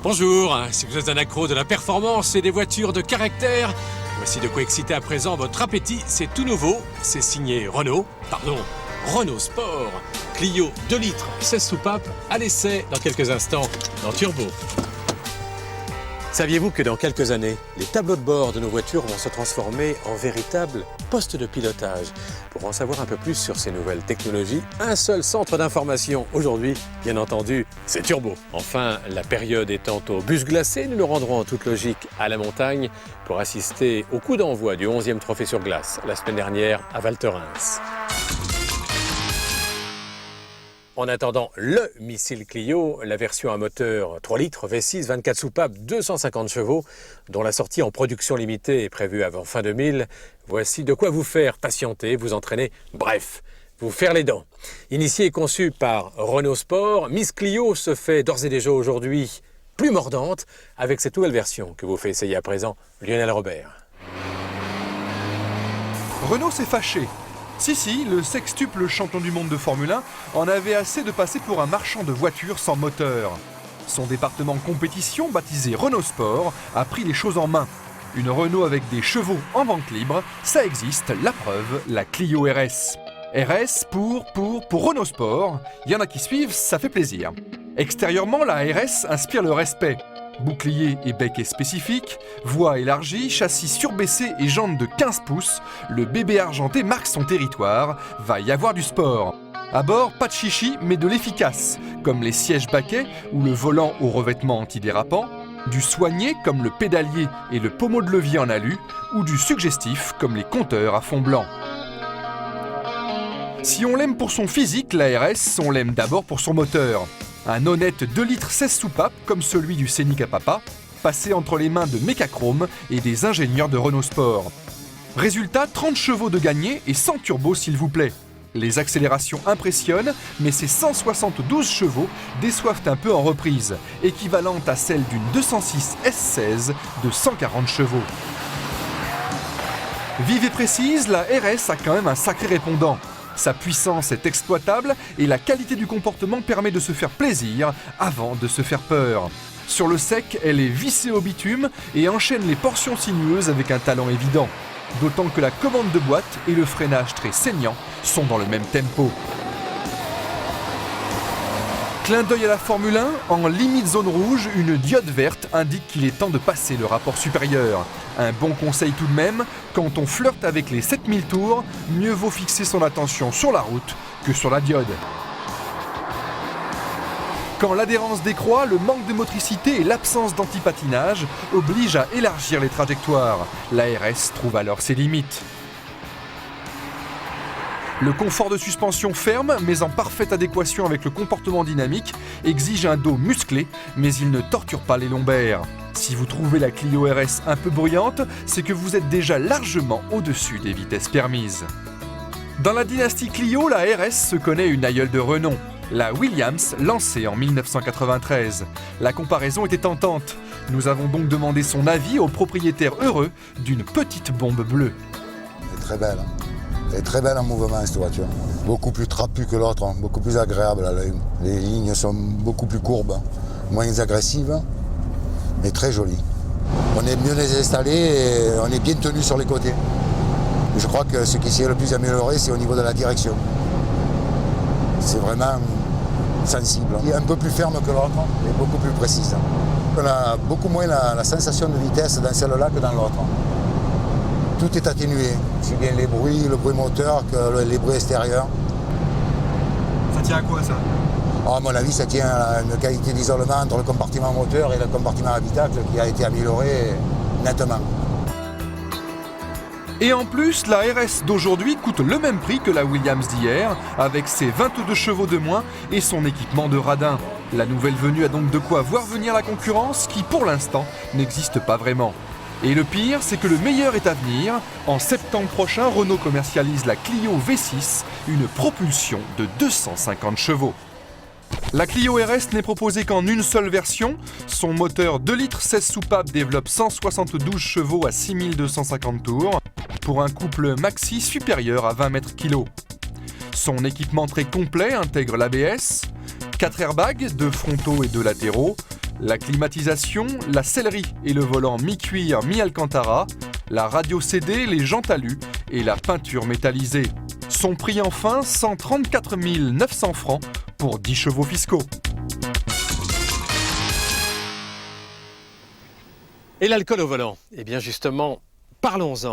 Bonjour, si vous êtes un accro de la performance et des voitures de caractère, voici de quoi exciter à présent votre appétit. C'est tout nouveau, c'est signé Renault Sport. Clio 2 litres, 16 soupapes, à l'essai dans quelques instants dans Turbo. Saviez-vous que dans quelques années, les tableaux de bord de nos voitures vont se transformer en véritables postes de pilotage? Pour en savoir un peu plus sur ces nouvelles technologies, un seul centre d'information aujourd'hui, bien entendu, c'est Turbo. Enfin, la période étant au bus glacé, nous nous rendrons en toute logique à la montagne pour assister au coup d'envoi du 11e trophée sur glace la semaine dernière à Val Thorens. En attendant le missile Clio, la version à moteur 3 litres, V6, 24 soupapes, 250 chevaux, dont la sortie en production limitée est prévue avant fin 2000, voici de quoi vous faire patienter, vous entraîner, bref, vous faire les dents. Initiée et conçue par Renault Sport, Miss Clio se fait d'ores et déjà aujourd'hui plus mordante avec cette nouvelle version que vous fait essayer à présent Lionel Robert. Renault s'est fâché. Si, le sextuple champion du monde de Formule 1 en avait assez de passer pour un marchand de voitures sans moteur. Son département compétition, baptisé Renault Sport, a pris les choses en main. Une Renault avec des chevaux en vente libre, ça existe, la preuve, la Clio RS. RS pour Renault Sport, il y en a qui suivent, ça fait plaisir. Extérieurement, la RS inspire le respect. Bouclier et becquet spécifiques, voie élargie, châssis surbaissé et jantes de 15 pouces, le bébé argenté marque son territoire, va y avoir du sport. À bord, pas de chichi, mais de l'efficace, comme les sièges baquets ou le volant au revêtement antidérapant, du soigné comme le pédalier et le pommeau de levier en alu, ou du suggestif comme les compteurs à fond blanc. Si on l'aime pour son physique, la RS, on l'aime d'abord pour son moteur. Un honnête 2 litres 16 soupapes comme celui du Scénic à papa, passé entre les mains de Mecachrome et des ingénieurs de Renault Sport. Résultat, 30 chevaux de gagné et 100 turbos s'il vous plaît. Les accélérations impressionnent, mais ces 172 chevaux déçoivent un peu en reprise, équivalente à celle d'une 206 S16 de 140 chevaux. Vive et précise, la RS a quand même un sacré répondant. Sa puissance est exploitable et la qualité du comportement permet de se faire plaisir avant de se faire peur. Sur le sec, elle est vissée au bitume et enchaîne les portions sinueuses avec un talent évident. D'autant que la commande de boîte et le freinage très saignant sont dans le même tempo. Clin d'œil à la Formule 1, en limite zone rouge, une diode verte indique qu'il est temps de passer le rapport supérieur. Un bon conseil tout de même, quand on flirte avec les 7000 tours, mieux vaut fixer son attention sur la route que sur la diode. Quand l'adhérence décroît, le manque de motricité et l'absence d'antipatinage obligent à élargir les trajectoires. La RS trouve alors ses limites. Le confort de suspension ferme, mais en parfaite adéquation avec le comportement dynamique, exige un dos musclé, mais il ne torture pas les lombaires. Si vous trouvez la Clio RS un peu bruyante, c'est que vous êtes déjà largement au-dessus des vitesses permises. Dans la dynastie Clio, la RS se connaît une aïeule de renom, la Williams, lancée en 1993. La comparaison était tentante. Nous avons donc demandé son avis au propriétaire heureux d'une petite bombe bleue. Elle est très belle. Elle est très belle en mouvement, cette voiture. Beaucoup plus trapue que l'autre, beaucoup plus agréable à l'œil. Les lignes sont beaucoup plus courbes, moins agressives, mais très jolies. On est mieux les installés et on est bien tenu sur les côtés. Je crois que ce qui s'est le plus amélioré, c'est au niveau de la direction. C'est vraiment sensible. Il est un peu plus ferme que l'autre, mais beaucoup plus précise. On a beaucoup moins la sensation de vitesse dans celle-là que dans l'autre. Tout est atténué, aussi bien les bruits, le bruit moteur que les bruits extérieurs. Ça tient à quoi ça ? À mon avis, ça tient à une qualité d'isolement entre le compartiment moteur et le compartiment habitacle qui a été amélioré nettement. Et en plus, la RS d'aujourd'hui coûte le même prix que la Williams d'hier, avec ses 22 chevaux de moins et son équipement de radin. La nouvelle venue a donc de quoi voir venir la concurrence qui, pour l'instant, n'existe pas vraiment. Et le pire, c'est que le meilleur est à venir. En septembre prochain, Renault commercialise la Clio V6, une propulsion de 250 chevaux. La Clio RS n'est proposée qu'en une seule version. Son moteur 2 litres 16 soupapes développe 172 chevaux à 6250 tours, pour un couple maxi supérieur à 20 mètres-kg. Son équipement très complet intègre l'ABS, 4 airbags, 2 frontaux et 2 latéraux, La climatisation, la sellerie et le volant mi-cuir, mi-alcantara, la radio CD, les jantes alu et la peinture métallisée. Son prix enfin, 134 900 francs pour 10 chevaux fiscaux. Et l'alcool au volant? Eh bien justement, parlons-en.